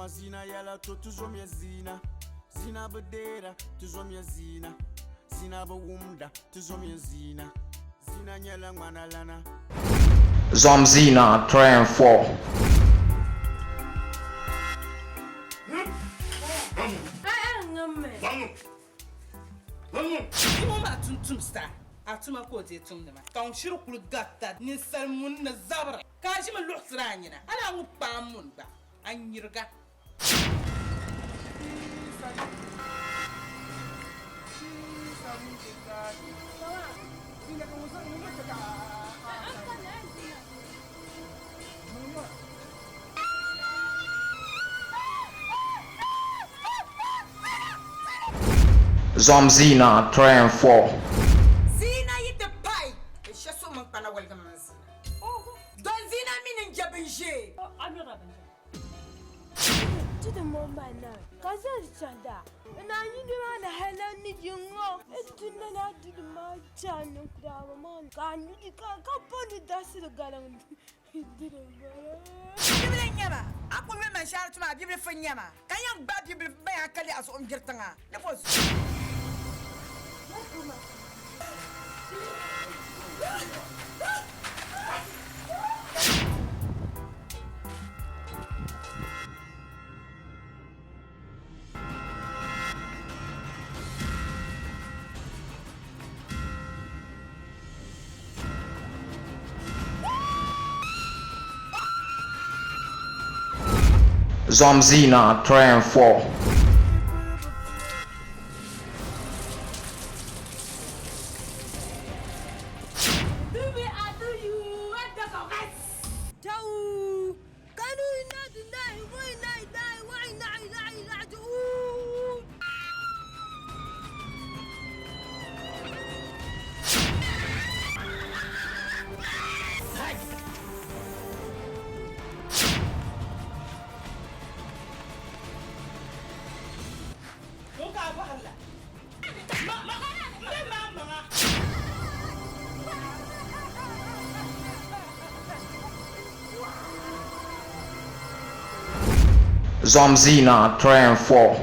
Mama zina yala to toujours minha zina. Zina bedera, toujours minha zina. Zina bewumda, toujours minha zina. Zina nyala manalana. Zomzina 3 and 4. Atuma ko je tum dama kan shiru kul gatta ni salmun na zabra ka shi ma luxranyina ala ngu pamun ba an yirga Zomzina 3 and 4. To the moment, Kazan Chanda, and I need to run a hell and you know, it's to not do the march and Kraman. Can you put the dust to the garden? It didn't matter. I put my shout to my beautiful Yama. Can you bad you by a Kalias on Girtanga? That was. Zomzina 3 and 4. Zomzina 3 and 4.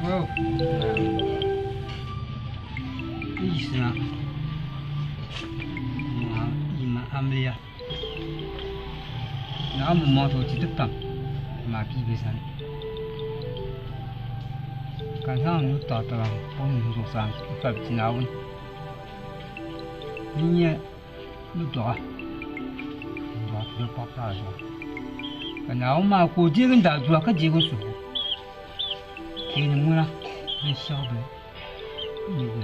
Bro, isna ima amlia na mu moto titam ma pi besan kan sang nu ta ta pon nu so sang fa bi na won ni nu do ba de pa ta so kan na ma ko ji gen da zuwa ka ji go su ke ni mu na ni sha be ni go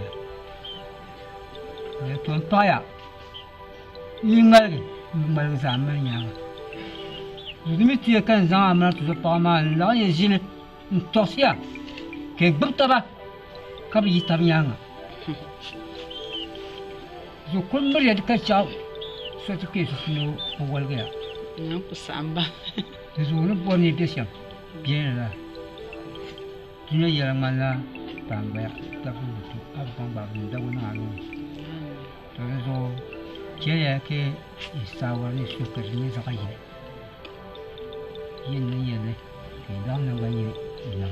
le ton ta ya ingal mal sa ma nya ni ti kan za ma tu pa ma la ye jin to sia ke gbta ba ka bi ta nya nga zo kun mer ya ka cha so ti ke so no wal ga non ko samba zo no boni de sia bien là tu ne ya ma la pamba ta fu tu abang ba ni da wona alu to zo je ya ke isawa ni su ka ni za ka yin ne ke dang na ba ni na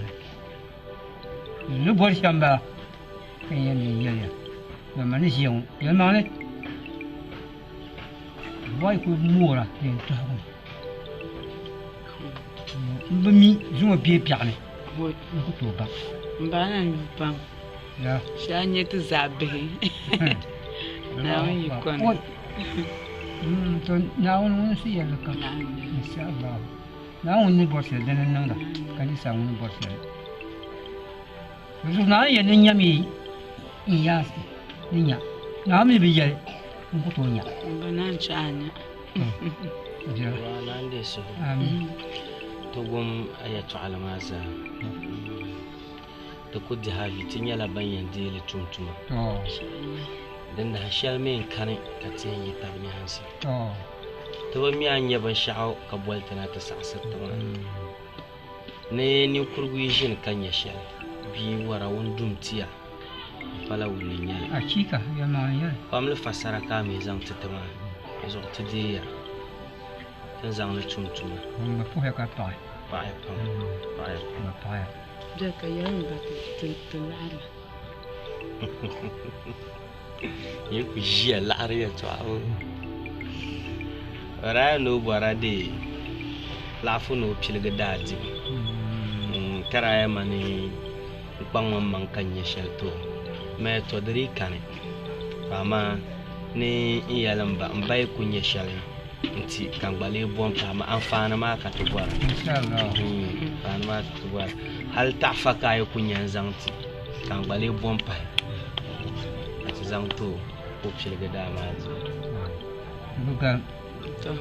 lu bor shamba ke yin ni ya na ma ni xiong ya ma ne wai ku mu la ni to ha mi zuma bie piakne Boy, ku to ba mbana mbang. ya Shanye tu zabe. Na wan yikon. to na won si ya ka inshallah na won ni bor se den nan da kan ni sa won bor se zo na ye ni nyami iya ni nya na mi bi ye ku to nya Mbana chanya. ja Wala nde so amin togum ayatu ala maza da kudi havi tinya la banyan dele tumtuma to dan da hashal men kane ka tin yi tabni hansi to to ba mi anya ban sha'aw ka bolta na ta sa'sar ta ne ni kurgu jin kan ya shal bi wara won dumtiya fala wulin ya akika ya ma ya famle fasara ka me zan titama zo tidiya kan zan le tumtuma ba fu ya ka ta ba ya pam ba ya ba pa ya Jaka yan ba tu ala. ye ku jia la'ari ya to awo ra no bara de lafu no pilga daji kara ya mani bangman man kan ya shelto me to diri kane ama ni iyalan ba mbai kunya shale nti kan gbale bon pa ma amfana ma ka to gwara inshallah kan ma to gwara hal ta'faka ya kunya zanti kan gbale bon pa ati zanto ko pilga da ma bukan To.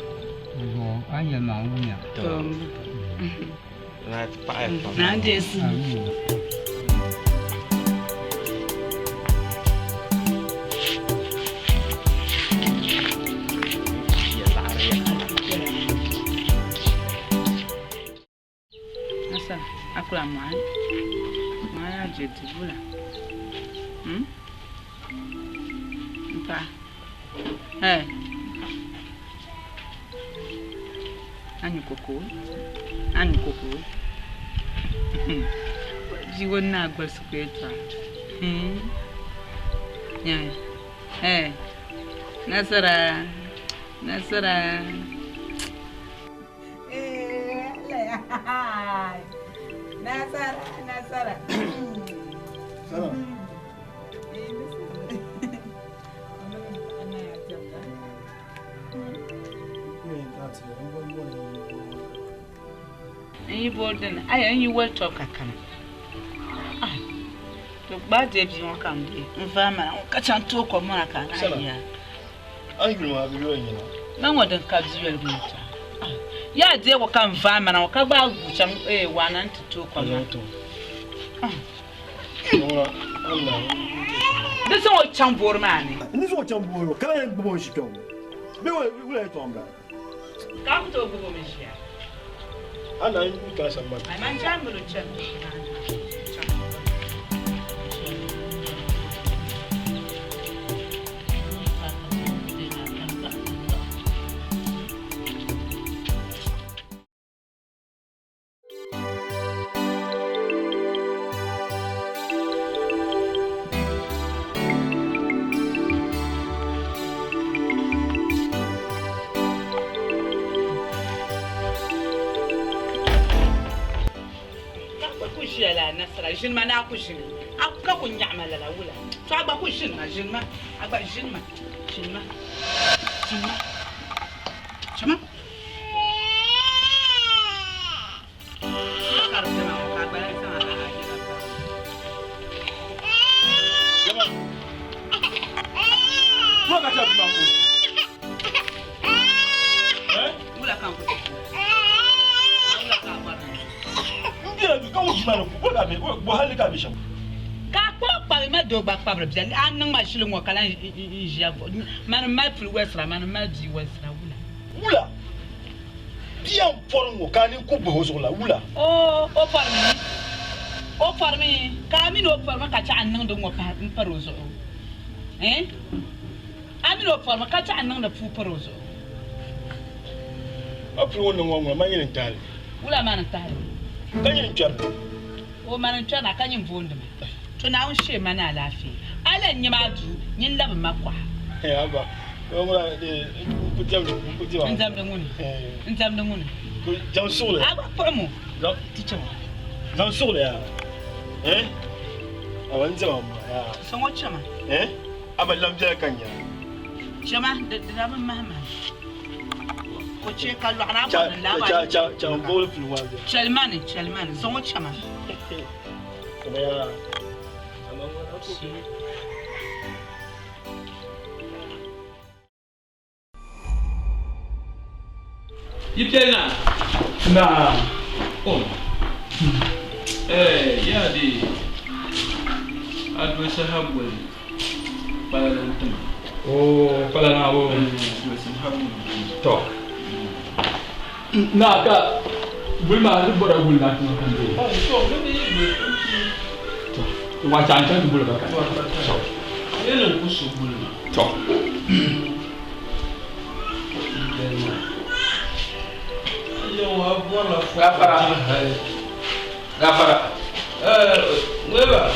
zo anya ma wunya To. na pa pa Na je su. amin ya la'ari ya Asa akula mai. Mai je tibula. Mpa. Ani koko. Jiwo na agba suketa. Ya. Nasara. Nasara. Yi bolden ay yi wel to kakana. To ba je bi won kam de. Mfa ma ka chan to ko mo aka na ya. Ai gulma bi yo nyina. Na ngodan ka bi wel mu ta. Ya je wo kan fa ma na ka ba gu chan wanan to ko mo to. Ora Allah. Da so wo chan bor ma ni. Ni so chambo yo, kala en gbo shi to. Be wo to amba. Ka ku to gu mo shi ya. Ana yi ka san ba. Ai man chan bulu chan. La nasara jin ma na ku jin aka ku nyama la wula so agba ku jin ma agba jin ma chama Wo ka ta ma ko. wula kan ku wula ka ba Dia du ka wo jima no ko da be bo hali ka be sham. ka ko pa me do ba pa bra an nan ma shilo ngo kala jia man ma fri wesra man ma di wesra wula Wula. Dia formo ka ni ku bo so la wula. o par mi O farmi, kami no farma kacha annang do ngo parozo. Ami no farma kacha annang da fu parozo. Apri wonno ngwa ma yin tale. Wula man tale. Kanyin char. O man char na kanyin vondo. To na un she mana lafi. Ala nyima du, nyin lab makwa. Aba. Wala de kujam kujam. Nzam da nguni. Nzam da nguni. Jam sole. Aba promo. Non, teacher. Jam sole ya. Awan jam ya. Songo chama. Aba lamja kanya. Chama da ban mama. Ko che kallo ana ba la ba. Cha bol fil wazi. Chalmani, songo chama. Kuma ya. Yipelna. Na. Oh. Ya di. Adwe sahabul. Para untung. Oh, pala na wo. Adwe sahabul. To. Na ka bulma ni bora bulna to kan de. Oh, so ni to. Wa chan chan bulma ka. To. Ele kusu bulma. To. Gafara. Weba.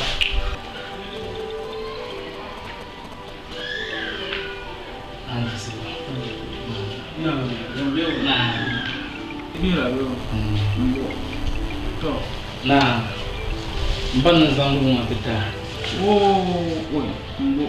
Nah, mbana zangu ngapita. Oh, mbo.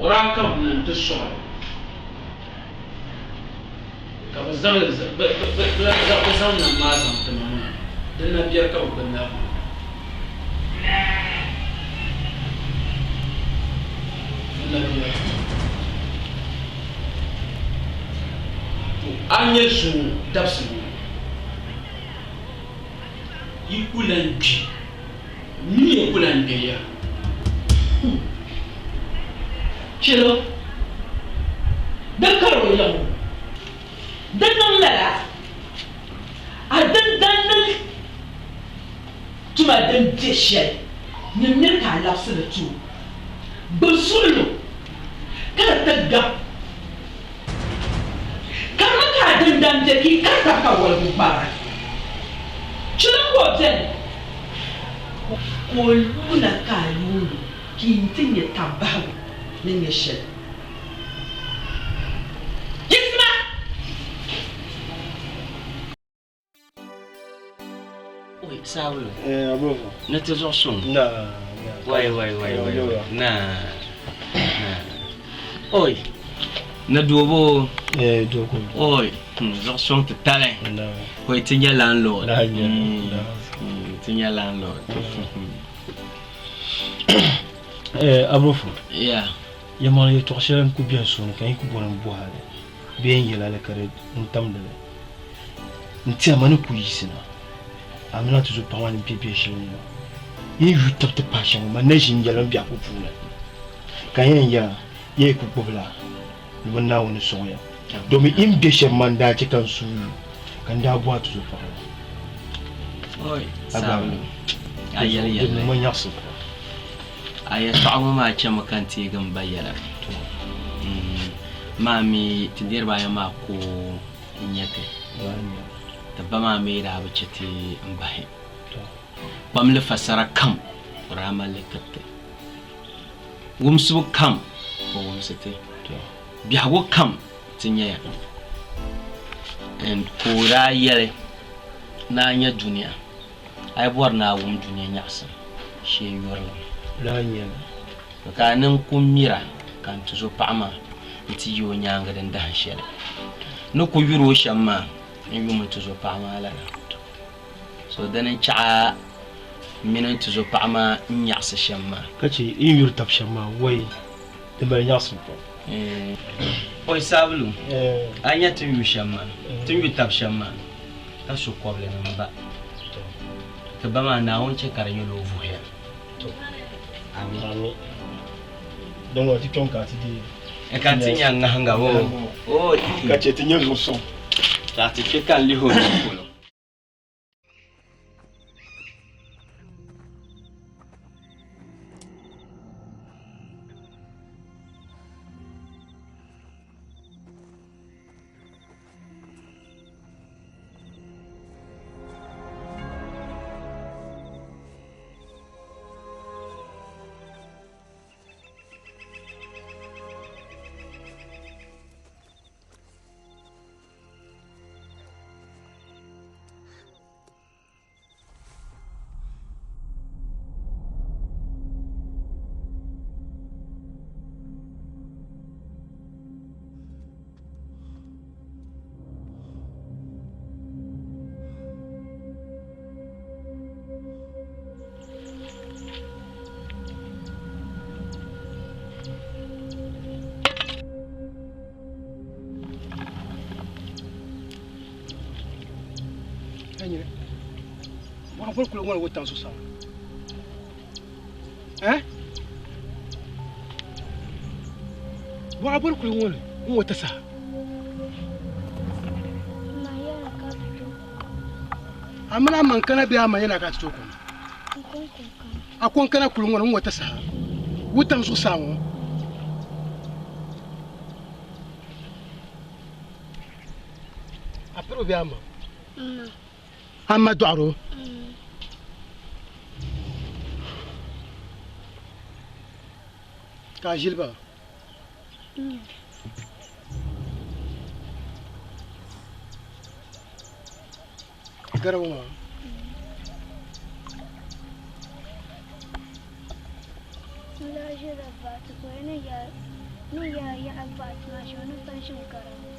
Orang kau nanti soal. Kau zangan nama sama teman. Dan biar kau benar. Anya su dapsu. Ikulan ji. Ni ikulan dia. Chilo. Dan karo yang. Dan nang lala. Dan cuma dan desya. Nyamnya kalah seletu. Bersulu. Kalau tegak. Karena kadang dan jadi kata kawal bubar. Chilo koten. Koluna kalu. Kintinya tambah. Ningeshen. Yisma. Oi, sabe? Abo. Nete zosun. Na. Wai. Na. Oi. Na duobo. Duobo. Oi, zosun te tale. Na. Oi, tinya landlord. Na. Tinya landlord. Abofo. Yeah. Yamal ye toxelan ku bien son kan ku bonam bohale. Bien yela le kare ntamdele. Ntia manu ku yisina. Amna tuzo pawani bibi shilina. Ye yu tapte passion ma ne jin yalan bia ku pula. Kan ya ye ku bobla. Wonna woni soya. Domi imbe she manda ci kan su. Kan da bo tuzo pawani. Oi, sabu. Ayel. Mo nyakso. Aya ta'amu ma chama kanti gamba yala. Mami tidir ba ya ma ko nyete. Tabba mami da bacati mbahi. Bam le fasara kam rama le katte. Wumsu kam ko wumsete. Biago kam tinya ya. En kura yele na nya dunia. Ay bor na wum dunia nyaksa. She yorla. Lanya ka nan kun mira kan tuzo pama iti yo nyanga den da shele no ku yuro shamma in yum tuzo pama la so dan cha min tuzo pama nyasa shamma kace in yur tab shamma wai da bar nyasu ko oi sablu anya tu yu shamma tu yu tab shamma ta su problem ba ka ba ma na won che kar yolo fu he to ami donc on dit ton ka ti di e kan ti nyanga hanga wo o ka che ti nyo so ta ti ke kan li ho ko Wa fol ko ngol wotan so sa hein wa fol ko ngol wota sa amana man kana biya ma yana ka to ko akon kana ko ngol wota sa wotan so sa wo apro biya ma amma doaro ka jilba garawo ma la jira ba ta ko ne ya abba ma shi wani fanshin garawo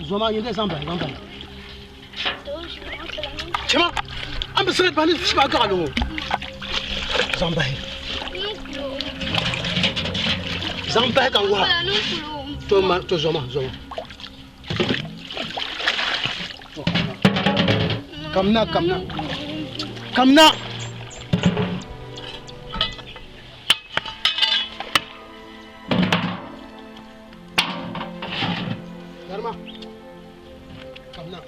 Zoma yende zamba. Chama, am sere bani shiba galo. Zamba. Zamba ka wa. To zoma. Kamna. Dharma. Kamna.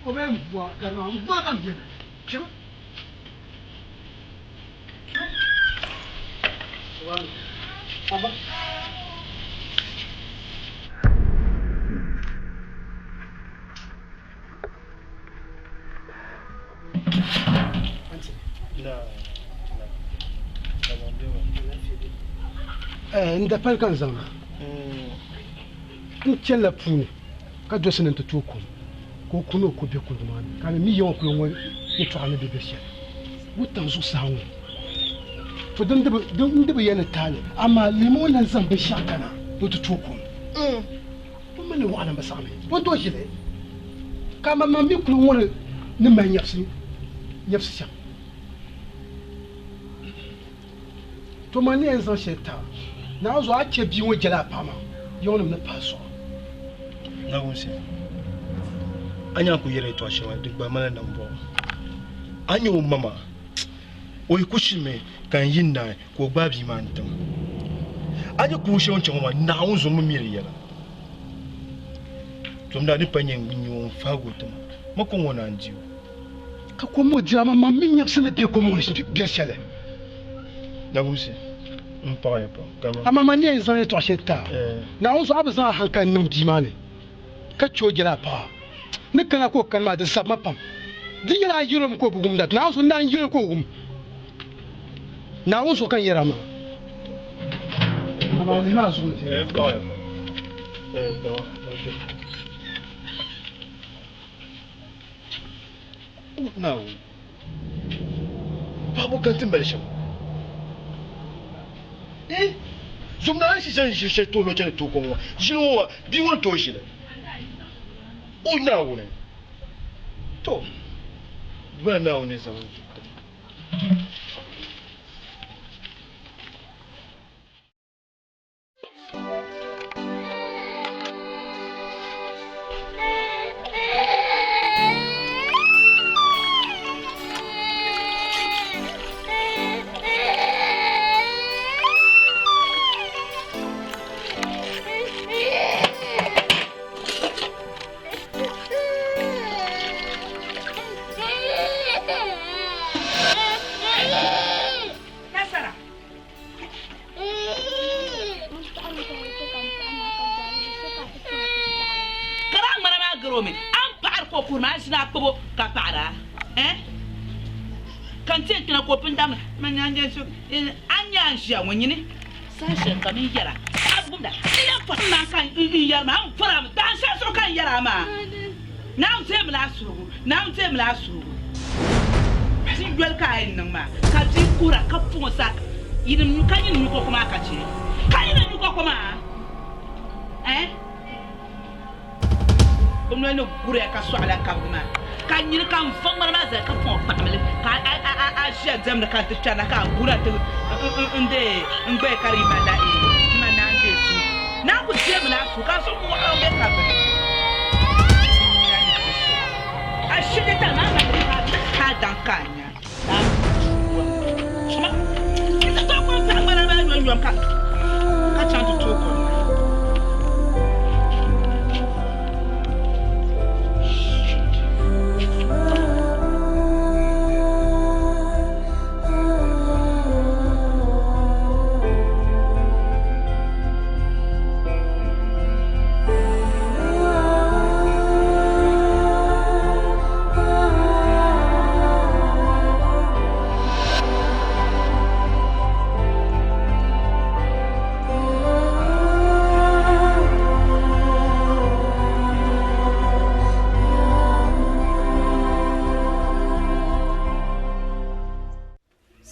Obem buat kerana makan dia. Siapa? Tuan, apa? Nda pal kan zama. Nchela puni. Ka dosene to tuko. Ko kuno ko be ko man. Kan mi yon ko ngol ni to ana be be sha. Wutan su sawo. To dan da yana tale amma limo nan zan be sha kana to tuko. To mene wa na basame. Won do jile. Kama mambi ko ngol ni ma nyapsi. Nyapsi sha. To mani en zan sheta. Na zo ake bi wo jela pama. Yon na paso. Na wonse. Anya ku yere to ashewa digba mala nambo. Anya o mama. O ikushime kan yinna ko gba bi man tan. Anya ku she onche mama na wonzo mu miri yela. To mda ni panyen binyo fago to. ma ko wona njiwo ka ko mo jama ma min yab sene be ko mo bien chale na busi pa ya pa kama ama mani en zan to sheta na on so abza hankan nim di mane ka chojira pa ne kana ko kan ma da sabma pam din yana yirom ko bugum dat na on so ndan yirom ko gum na on so kan yara ma ama ni ma so pa ya pa no Papa kantin belsham zumna shi san shi to lo to ko jino bi won to shi o na wona to ba na wona sa wanyini sashen kamin yara abunda ina fara kan yara ma an fara mu dan sai so kan yara ma na mu sai mu la suru sin gwal ka ayin nan ma ka ji kura ka fun sa yin kan yin ko kuma ka ce kan yin ko kuma kuma ne gure ka so ala ka kuma kan yin kan fon ma za ka fon pa mele ka a shi exam da ka tana ka gura ta ngbe kariba da mana nde su na ku je mu na su ka so ku wa be ka ba a shi da ta na ka dan kanya na kuma kita to ko ta mara ba yo ka chan to ko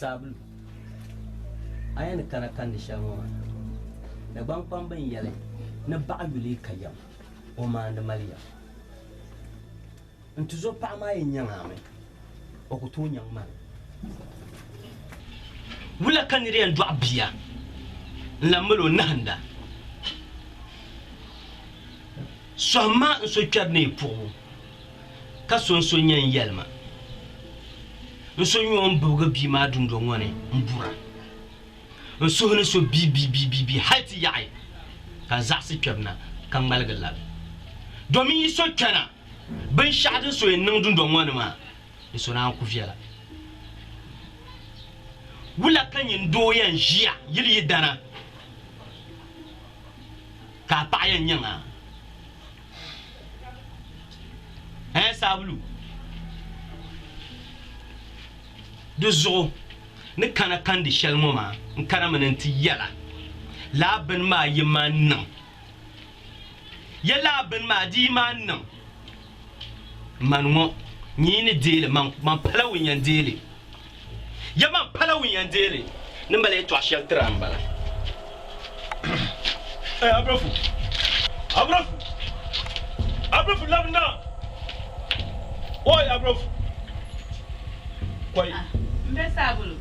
sabulu ayan kana kan ni shawo na ban ban ban yale na ba yule kayam o ma na maliya ntuzo pa ma yenyanga me o ko to nyang ma wula kan ri en do abia la melo nanda soma so twadne pour ka so nyan yelma nso nyon buga bi ma dundo ngone mbura nso ne so bi hati yaai ka zaksi twabna kan malga lab domin yi so kana ban shadin so yin dundo ngone ma iso na ku fiala wula kan yin doyan jia yiri dana ka pa yan nyanga sabulu de zo ne kana kan di shelmo ma nkana mananti yala la ben ma yiman nan yala ben ma di man nan manwo ni ne dele man palawin yan dele ya man palawin yan dele ne mbale to shelter ambala abrafu labna oi abrafu kwai mbe sabulu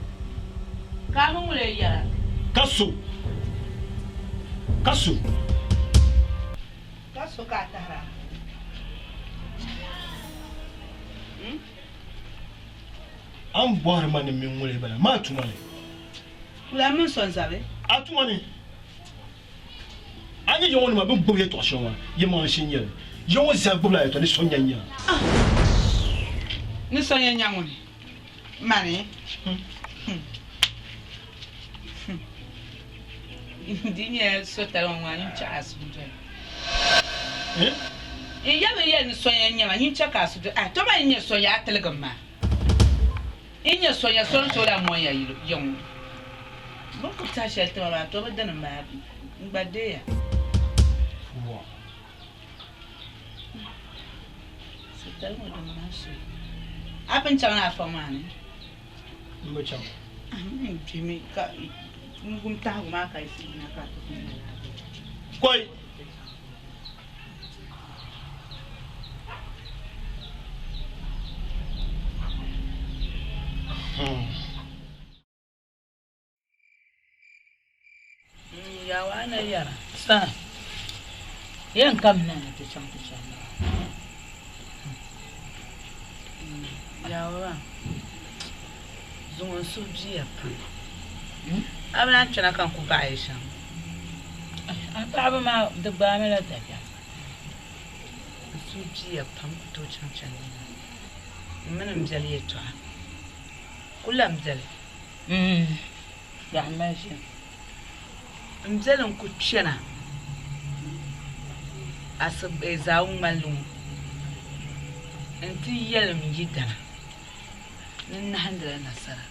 ka mun mule yara kasu ka tara an bohar mani min mule bala ma tumale la mun son zabe atumani ani yawon ma bin buye to shonwa yema shin yele yawon sa bula to ni son yanya Ni so yen nyamuni. Mani. Dinye so talon wani chas mutwe. Ya be yen so yen nyama hin chaka so to ba yen so ya telegama. Inye so ya so to la mo ya yon. Bon ko ta shelte ma to ba dan ma ngbade ya. Wow. C'est tellement dommage. Apen chana afamane. Mbacham. Jimmy ka ngum ta ma ka isi na ka to. Koi. Ya wana yara. Sa. Yan kam na ta chan. Ya wa. Zungon soji ya pa. Abana chana kan ku ba Aisha. Aba ma da ba me la ta ya. Soji ya pam to chan. Mana mjali yetu. Kula mjali. Ya mashi. Mjali nkuchena. Asabe za umalum. Enti yelm yidana. Nina handla nasara.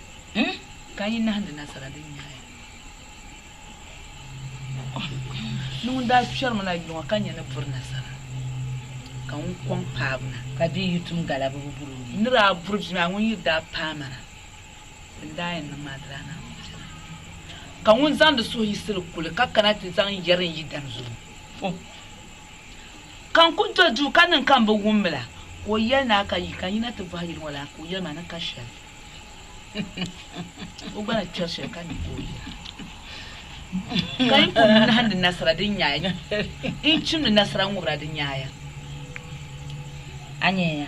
Kan yin handla nasara din yayi. Nun da fiyar mana gwa kan yana fur nasara. Kan kon pabna. Ka bi yutum gala buburu. Nira burji ma won yida pamana. Ndayin na madrana. Kan won zan da so hisir kul kakkana ti zan yarin yidan zo. Kan kun to ju kanin kan bu gumbla. Ko yana ka yi kan yana ta fahir wala ko yana na kashe. Ugana chashe kan ko yi. Kan ko na handin nasara din yaya. In cin nasara ngura din yaya. Anya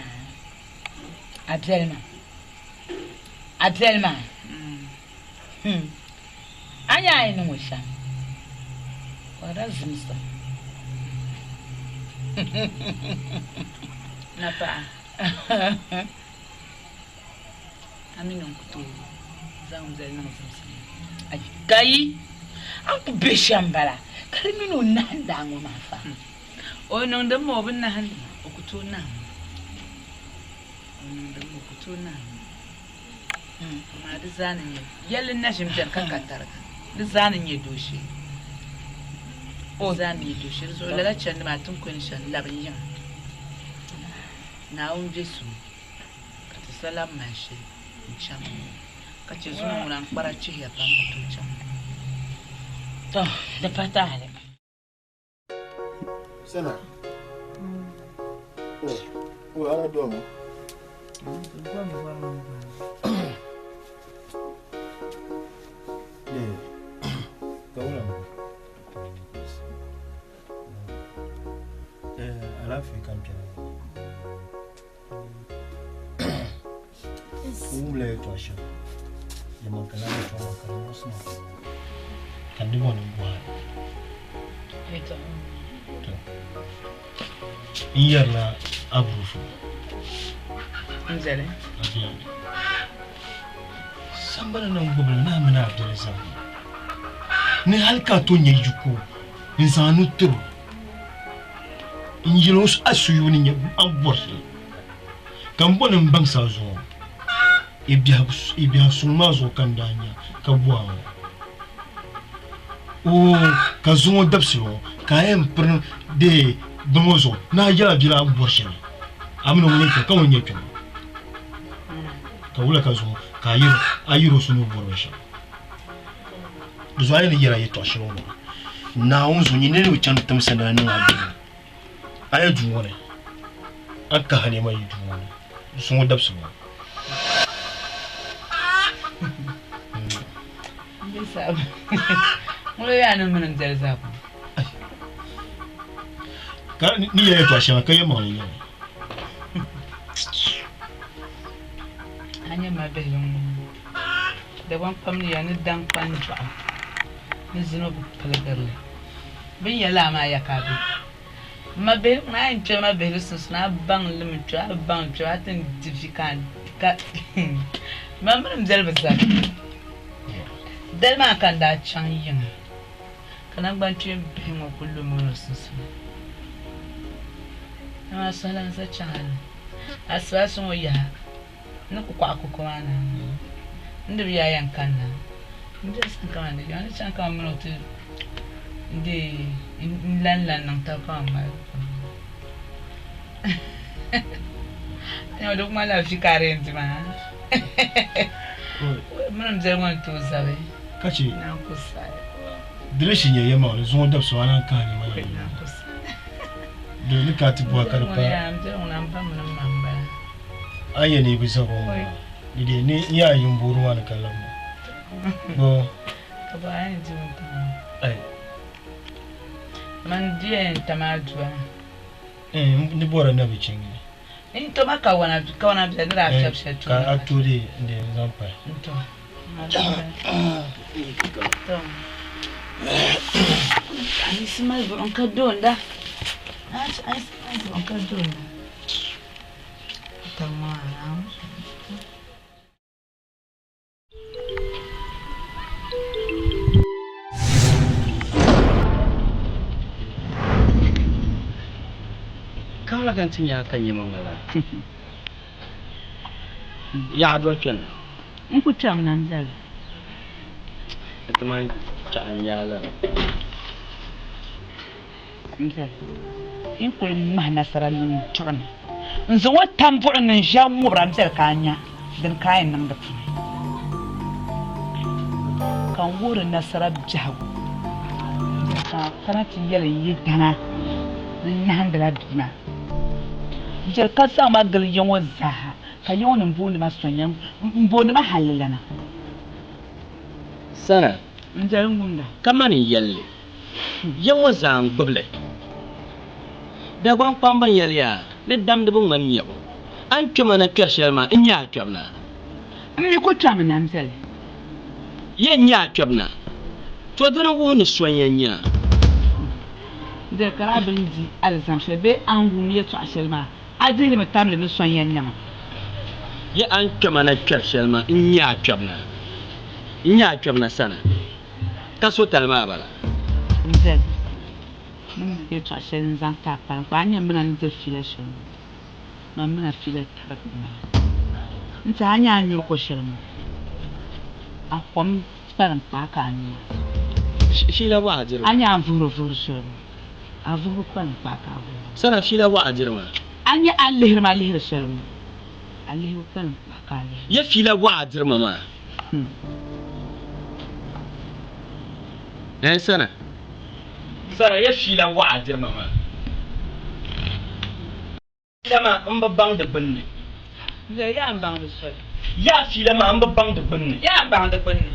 Abdelma. Anya inu musha. Wada zimsa. Napa. Aminu kutu. Zamzel na zimsa. Kai. Aku beshambala. Kariminu nanda ngo mafa. O nonda mo bin na handa. Okutu na. Nonda mo okutu na. Ma da zanin yallin nashin jan kankantar da zanin ya doshe o zanin ya doshe so lalacin da matun kun shan labin yan na unje su ka ta salam mashi cham ka ce zuwa mun kwara ce ya ban to cham to da fata hale sana o ara do mo Alafu ikampia umle twasha jamaa kalama kwa kalama sana kandiwa ni bwana eto iyarla abrufu nzele abiya sambara na ngobel na mina abdulisa ni halka to nyejuko insanu turu injilos asuyuni nya aborsi kambona mbangsa zo ibya sumazo kandanya kabwa o kazumo dapsilo kaem pr de domozo na yala bila aborsi amino wonye ka wonye ka kawula kazumo ayiro sunu borsha duzaye ni yala yeto shiro na unzo nyine ni chantam sana na aya juwone aka hane mai juwone sun dabsu ba bisa mu ya nan mun zarza ku ka ni ya to asha kai ma ne hanya ma be da wan family ya ni dan kwanjo ni zino palagarle bin ya lama ya kadu ma be na inche ma be na bang limit bang tratin difficult ka mamrim zelbasa dalma kan da can yin kana gbantu bin wa kullum rusus na salan sa chan aswasun ya na ku kwa ku kuma na ndu ya yankan na ndu san kan da yana san kan mun to ndi lan nan ta kan ma eu dou uma lá ficarente mas não dizer muito sabe kace não kusa direshin yayi ma wani zuwa dabsu wani kan ne mai não kusa da ni ka tibuwa karfa ya amje una mpa mun mamba anya ne bisa ko dide ni yayin buruwa na kallon bo ka ba yin ji mun ai man die tamadwa ni bora na bicin ne into maka wana bi da afsha to ka aturi ne zampa to ai smai bronca donda ai smai bronca donda tamam kala kan tin ya kan yi mangala ya do ken in ku tam nan zal ita man ta an ya la in ku ma nasara ni turn in zo watan bu'un nan jamu ramsar kanya dan kayan nan da kan wurin nasara jago kana tin yala yi dana nan da laduna jer ka sa ma gal yawo zaha ka yawo nan bu ni ma sonyan bu ni ma halilana sana njar ngunda kamani yalle yawo zan guble da gwan kwamban yalya ne dam da bun man yau an kuma na kashar ma in ya kyamna ni ko tam nan sel yen ya kyamna to dana woni sonyan ya de karabin di alzam shebe an gumye to ashelma adili matamle no sonyan nyama ya an kama na kyarshel in ya kyamna sana ka so talma bala nzel ye to ashel zan ta pa kwa anya mena ni file shel na mena file tarak na nta anya anyo ko shel mo akom faran pa ka anyo shi la wa ajira anya vuro shel avuro pan pa ka sana shi la wa ajira ma anya alihir ma alihir shel alihir pan pa ka ya fi la wa ajira ma sana ya fi la wa ajira ma dama in babban da binne ya ambang da shel ya fi la ma in babban da binne ya ambang da binne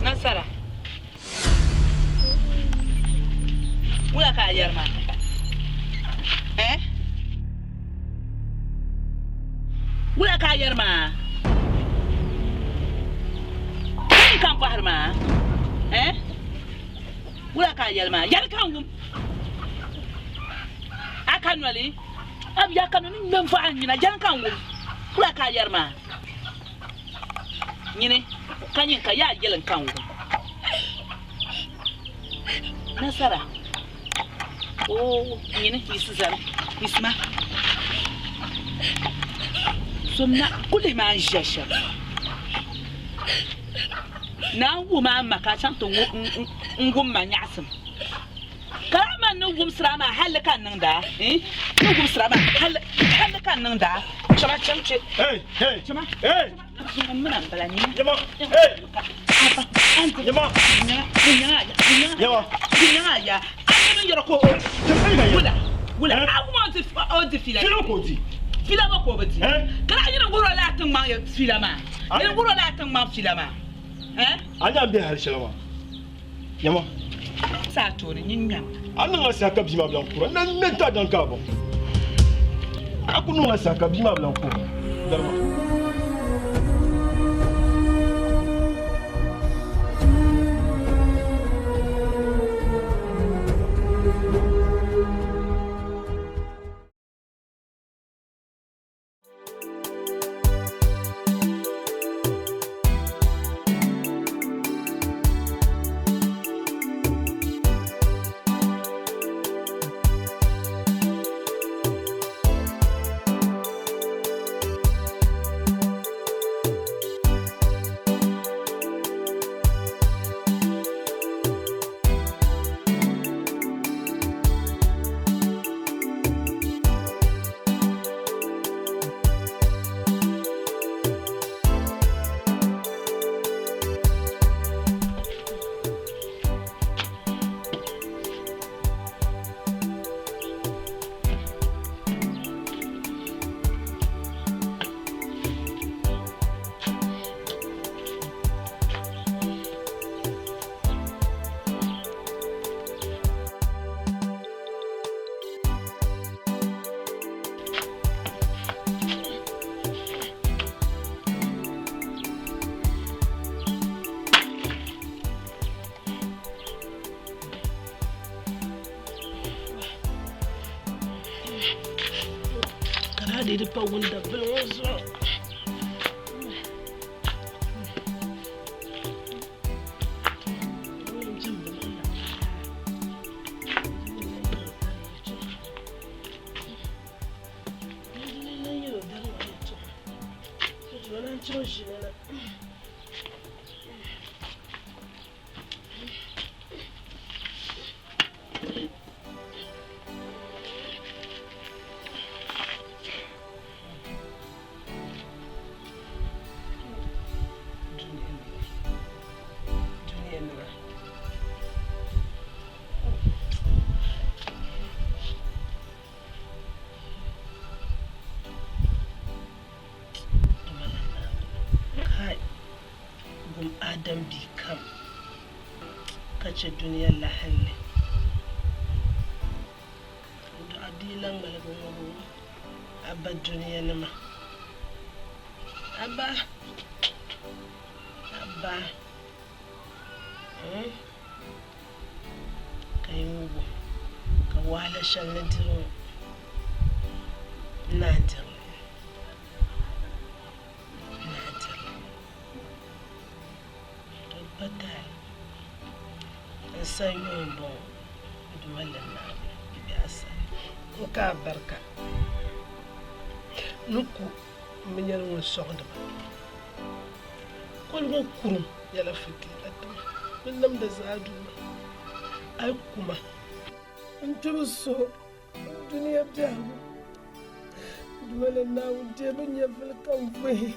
Nasara. Wala ka ayar ma. Wala ka ayar ma. Kan fahar ma. Wala ka ayar ma. Yar kan gum. Akan wali. Ab ya kan ni men fa anyina jan kan gum. Wala ka ayar ma. Nyine kanyin ka ya yelan kan gum. Nasara. Oh, nyine hisizar. Isma. Somna kule ma jasha. Na wuma maka can to ngum ma nyasam. Kama no gum srama halaka nan da, no gum srama halaka nan da. Chama chamche. Hey. Chama. Hey. Muna balani. Jama. Hey. Jama. Jama. Ya. Ana yoro ko. Wala. I want to feel. Kilo ko di. filama ko bati kala ina goro la tan ma ya filama ina goro la tan ma filama anya be har shalama yama sa to ni nyam anna sa ka bima blanc pour na meta dans ka bon akunu sa ka bima blanc pour darma Did it put one that belongs to Adam become kace duniyar lahalle da adilan malagun abba duniyar nama abba ka yi mugu ka wala shan na diro na diro tabbata in san yin bon duwalin na biyasa ka barka nuku minyar wani sogda ba kwalwa kurum ya lafiki latin min da zadu ai kuma in tubu so duniya jahu duwalin na wuce bin ya filkan fai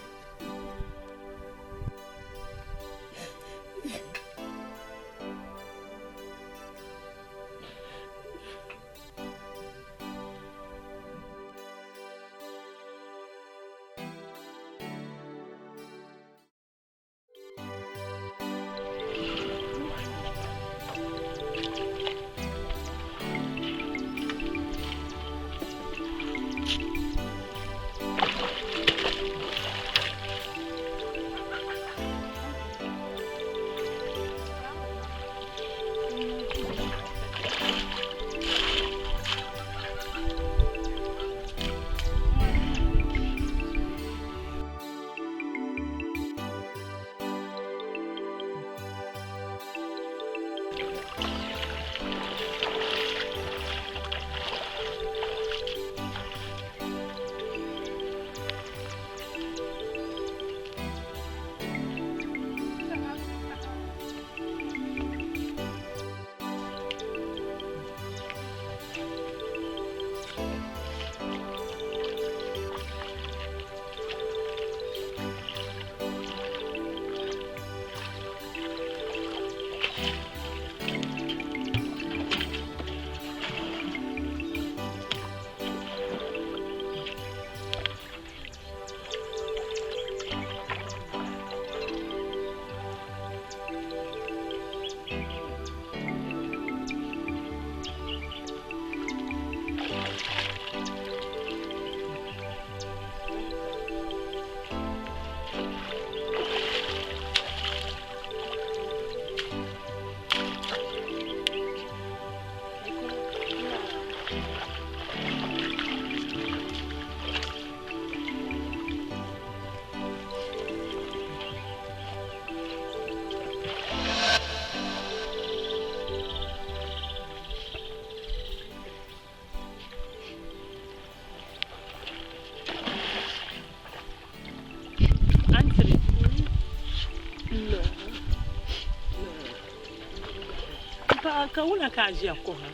ka wula ka jiya ko ha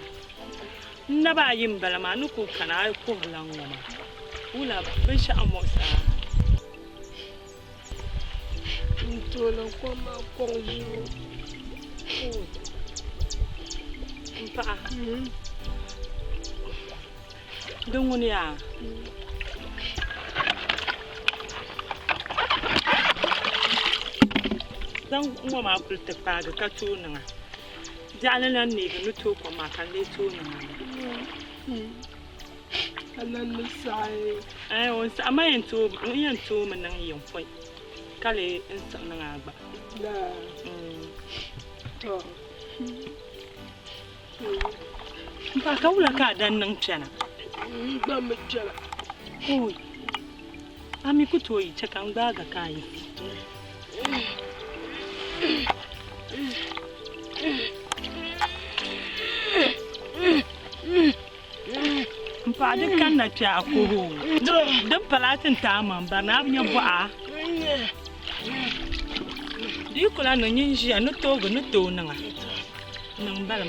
na ba yin balama nu ko kana ko lan ngoma wula ban sha amosa Ntola kwa ma konjo. Mpa. Dunguni ya. Dan ngoma kulte paga ka tuna. Jala ne ga nu to ko ma kan le tuna. Anan sai. On sa ma yen to man nan yin foi. Kale in san nan agba. Da. To. Ba ka wula ka dan nan tsana. Ba mu tsana. Oi. Ami ku to yi cakan ba ga kai. Mpa de kan na tya ko ho. Dan palatin ta man ba na nya bua. Di kula no nyin ji anu to go no to nanga. Nang balan.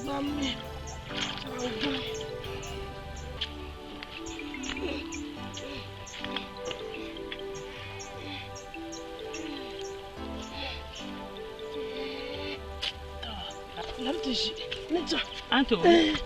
Mami. Lamtishi. Nita. Anto. Lamtishi.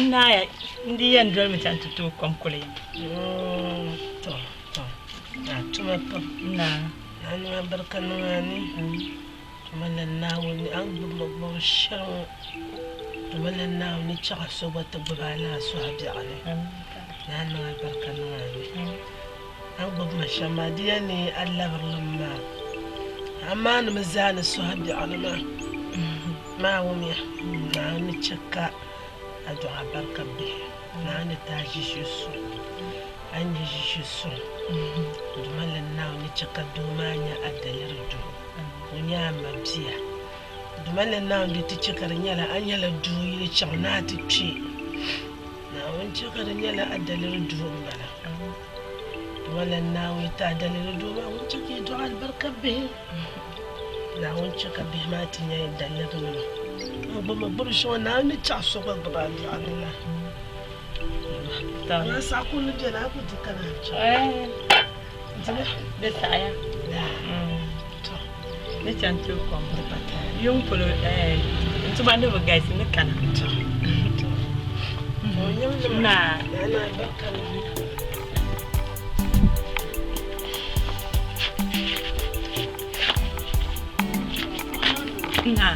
Naya ndi yan dol mi tan to komkule to na tuma pa na nanu barkanu ani tuma na woni an bu mo shan tuma na woni chaka so bata bala so abi ale nanu barkanu ani an bu ma shamadiya ne Allah barlamma amma na mazana so abi ale ma wumi na ni chaka adwa barka be na ne taji shisu anya shisu dumalan na ne chaka dumanya adalir du unya mabia dumalan na ne ti chaka nyala anya la du yi chana ti chi na won chaka nyala adalir du ngala dumalan na wi ta adalir du ma won chaka do barka be na won chaka be ma ti nya adalir du Bama burusho na ni chaso kwa brandi anila. Ta na sakulu je na ku dikana cha. Ntabe betaya. To. Ne chantu kwa mpata. Yung polo ntubande bo guys ne kana. To. Na bakana. Nga.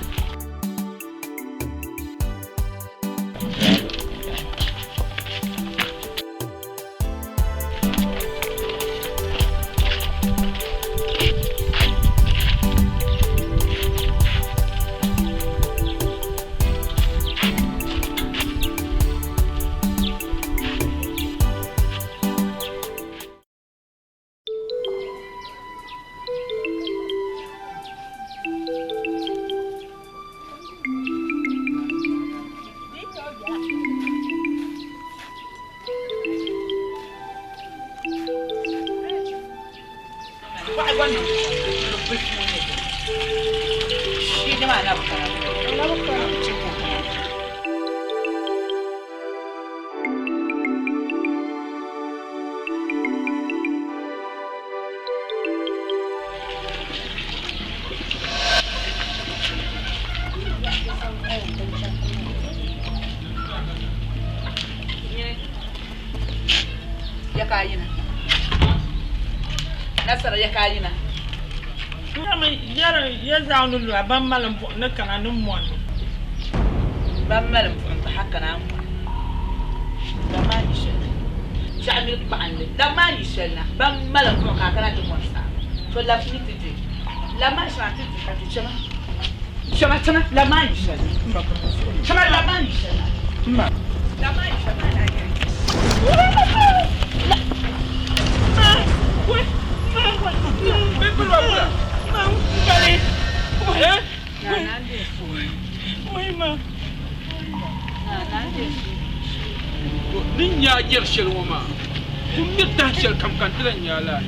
Yakayina. Nasara yakayina. Yara ya zaunu lu ban malam na kananun mon. Ban malam ta haka na mu. Da ma ni shi. Jamil ba'anne. Da ma ni shi na. Ban malam ko ka kana da mon sa. To la fini tidi. La ma shi ati ka ti chama. Chama chama la ma ni shi. Chama la ma ni shi. Ma. La ma ni shi na ke. Nin ya yer shel woma. Kum ni ta shel kam kan tiran ya la.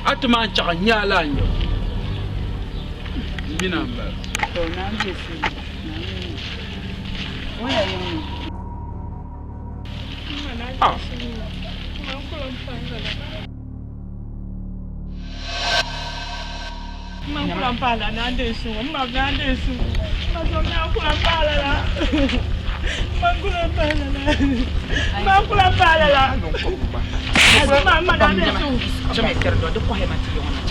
Atma cha nya la nyo. Minamba. To nan je fi. Waya yin. Ah. Pala na desu, na desu. Makula pala la. Makula pala la. Mama na desu. Chama kerdo do ko hema ti yona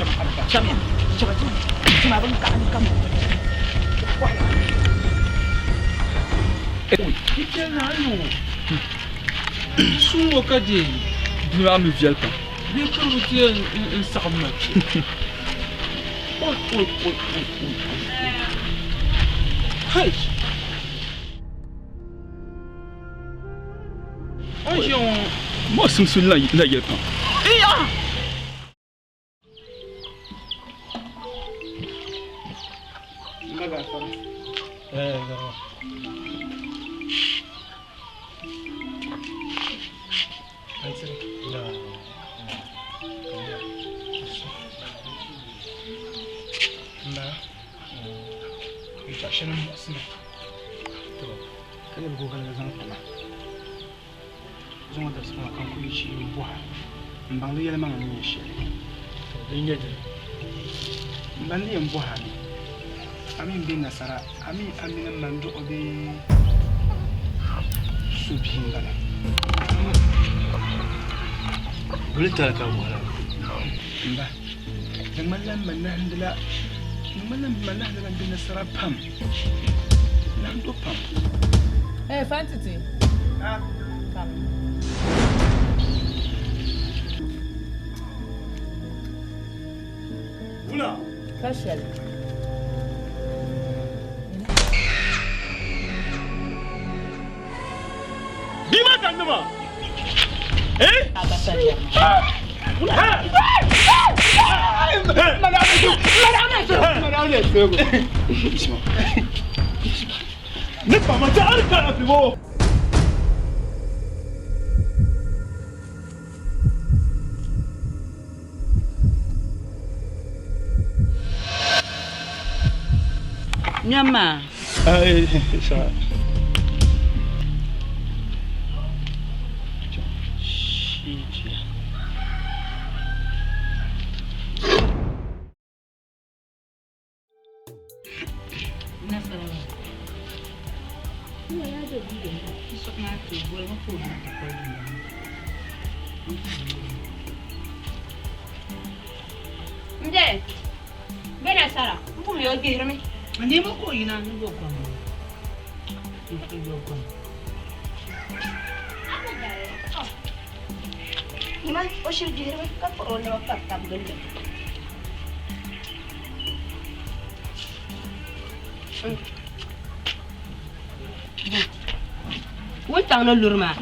chama. Chama ban ka an kam. Ike na yo. Sumo ka di. Dura mi viel pa. Bi ko ti en sarma. Hey! Moi, je suis là, il y a pas. Mbang yele manga ni shi. Inyeje. Mbandi yembo hani. Ami mbi nasara, ami mando obi subhingala. Bulita ka wala. Mba. Namalam manandla. Namalam manandla mbi nasara pam. Nando pam. Eh, Fantiti. Ah, come. Oula! Cache-le. Dis-moi calmement! Eh? Ne pas m'attendre, plus beau! Nyama. Ah, ça va. Nde, bena sara, kum yo gihirmi. Ndi mo ko ina ni go kwam. Iman o shir gihirmi ka ko na ka tab gele. Wotang no lurma.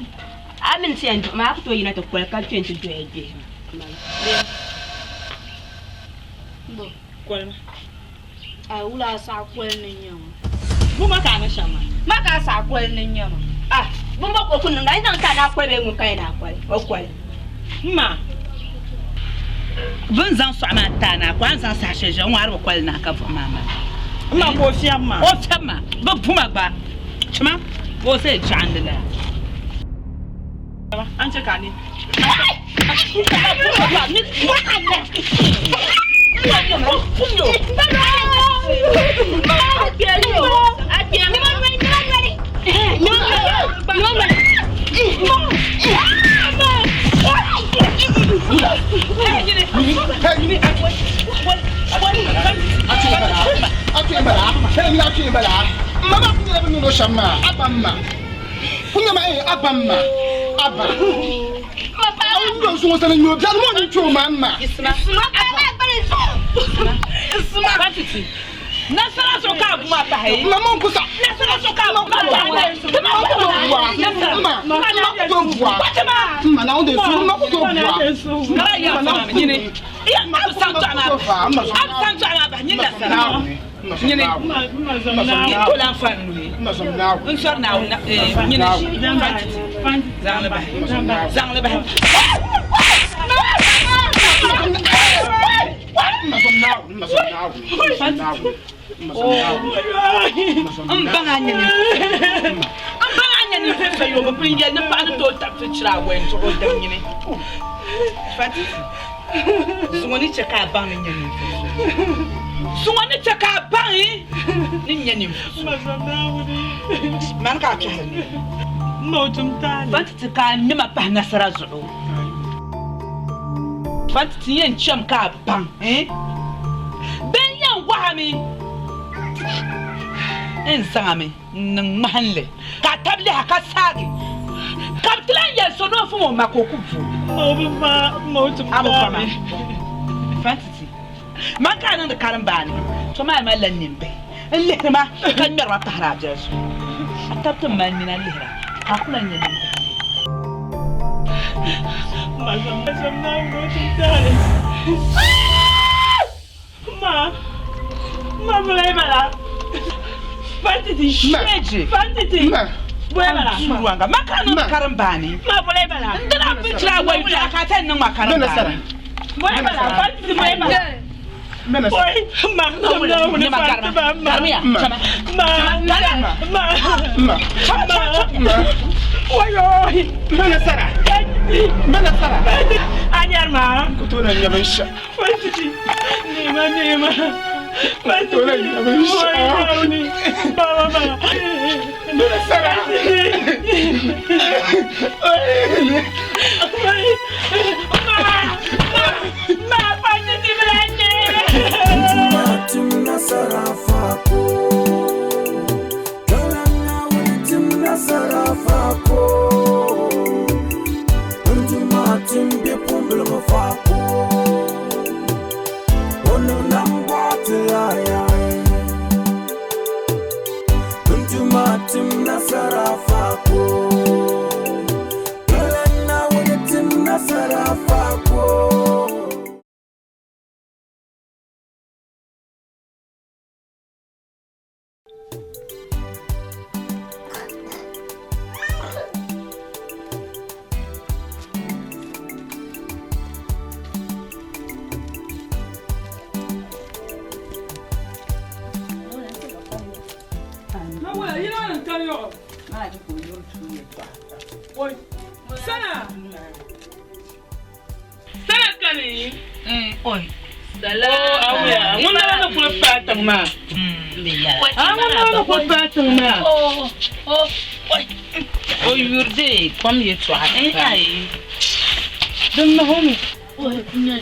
Amin si anjo ma ko yina to kwel ka 20 doeje. Bo kwel. A wula sa kwel ni nyam. Buma ka na shama. Ma ka sa kwel ni nyam. Ah, bumba ko kun ngai nan ta na kwel be mun kai na kwel. O kwel. Ma. Vun zan so ma ta na kwan zan sa sheje war bo kwel na ka fo mama. Ma ko fiamma. O fiamma. Ba buma ba. Chama. Bo se chandela. Anche kani. Abba. Não sou você não já não me chama mamma. Isso na sala so ka bu mata hai. Mamma ko sa. Na sala so ka bu mata hai. Mamma na onde su ma ko to bua. Ala ya ma nyine. Ya ma san to ama. Am san to ama ba nyine sala. Nyine. Ko la fan ni. Un sor na nyine. Zang le ba. Ambanganya ni fefe yo mo prinje ne pa do ta fechira wen to do nyine. Fati. Sungoni cheka bang ni nyane. Sungoni cheka bang ni nyane. Man ka cha ni. Mo tum ta. Fati ka ni ma pa nasara zo. Fati yen cham ka bang Ben yan wahami. En sangame nang mahanle. Ka tabli haka sagi. Kaptlan ya sono fu mo makoku fu. Mo tum ta. Fati. Man ka nan da karan bani. To ma lan nimbe. En lehma kan mer ma tahra jasu. Atabtum man min lehra. Ha kula nyen. Ma mulai bala. Fantiti sheje. Fantiti. Boy bala. Suruanga. Makano karambani. Ma mulai bala. Ndana pitra wa yu ka tan nan makano. Boy bala. Fantiti boy bala. Mena boy. Ma no ni fantiti ba. Ma. Oyo. Mena Sara. Mena Sara. Anyar ma. Kutuna nyaben sha. Fantiti. Nema. Kutuna nyaben sha. Baba. Mena Sara. Ma fantiti blande. Timna sarafako. Kalanga timna sarafako. Timbe pumbele mafako. Ono nambate ayai. Timna sarafako. Kalanga timna sarafako. Oi. Salam. Awya. Muna na ko patang ma. Muna na ko patang ma. Oi. Oi yurde, kom ye twa. Ai. Dum na homi. Oi, kunya.